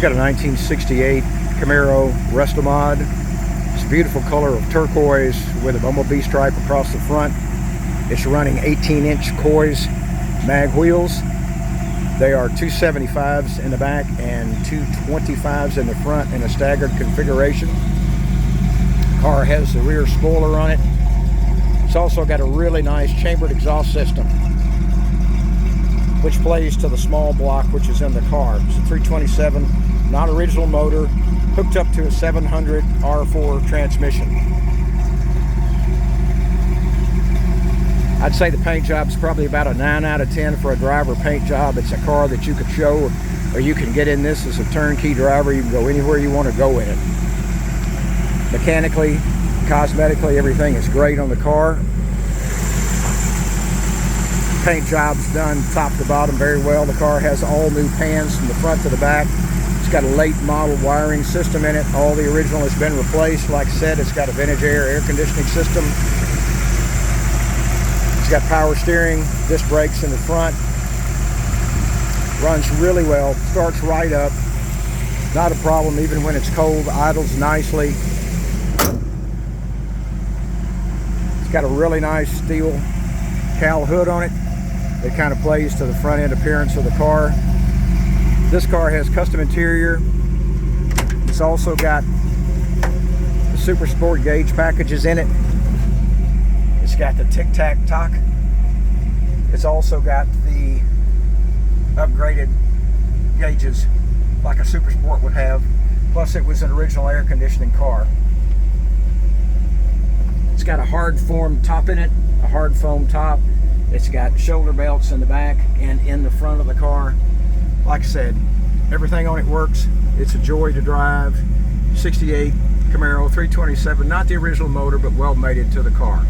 got a 1968 Camaro Restomod. It's a beautiful color of turquoise with a bumblebee stripe across the front. It's running 18-inch Coys mag wheels. They are 275s in the back and 225s in the front in a staggered configuration. The car has the rear spoiler on it. It's also got a really nice chambered exhaust system, which plays to the small block which is in the car. It's a 327 non-original motor hooked up to a 700 R4 transmission. I'd say the paint job's probably about a 9 out of 10 for a driver paint job. It's a car that you could show, or you can get in this as a turnkey driver. You can go anywhere you want to go in it. Mechanically, cosmetically, everything is great on the car. Paint job's done top to bottom very well. The car has all new pans from the front to the back. It's got a late model wiring system in it. All the original has been replaced. Like I said, it's got a vintage air conditioning system. It's got power steering, disc brakes in the front. Runs really well, starts right up. Not a problem even when it's cold, idles nicely. It's got a really nice steel cowl hood on it. It kind of plays to the front end appearance of the car. This car has custom interior. It's also got the Super Sport gauge packages in it. It's got the tach. It's also got the upgraded gauges like a Super Sport would have. Plus it was an original air conditioning car. It's got a hard form top in it, a hard foam top. It's got shoulder belts in the back and in the front of the car. Like I said, everything on it works. It's a joy to drive. 68 Camaro 327, not the original motor, but well mated to the car.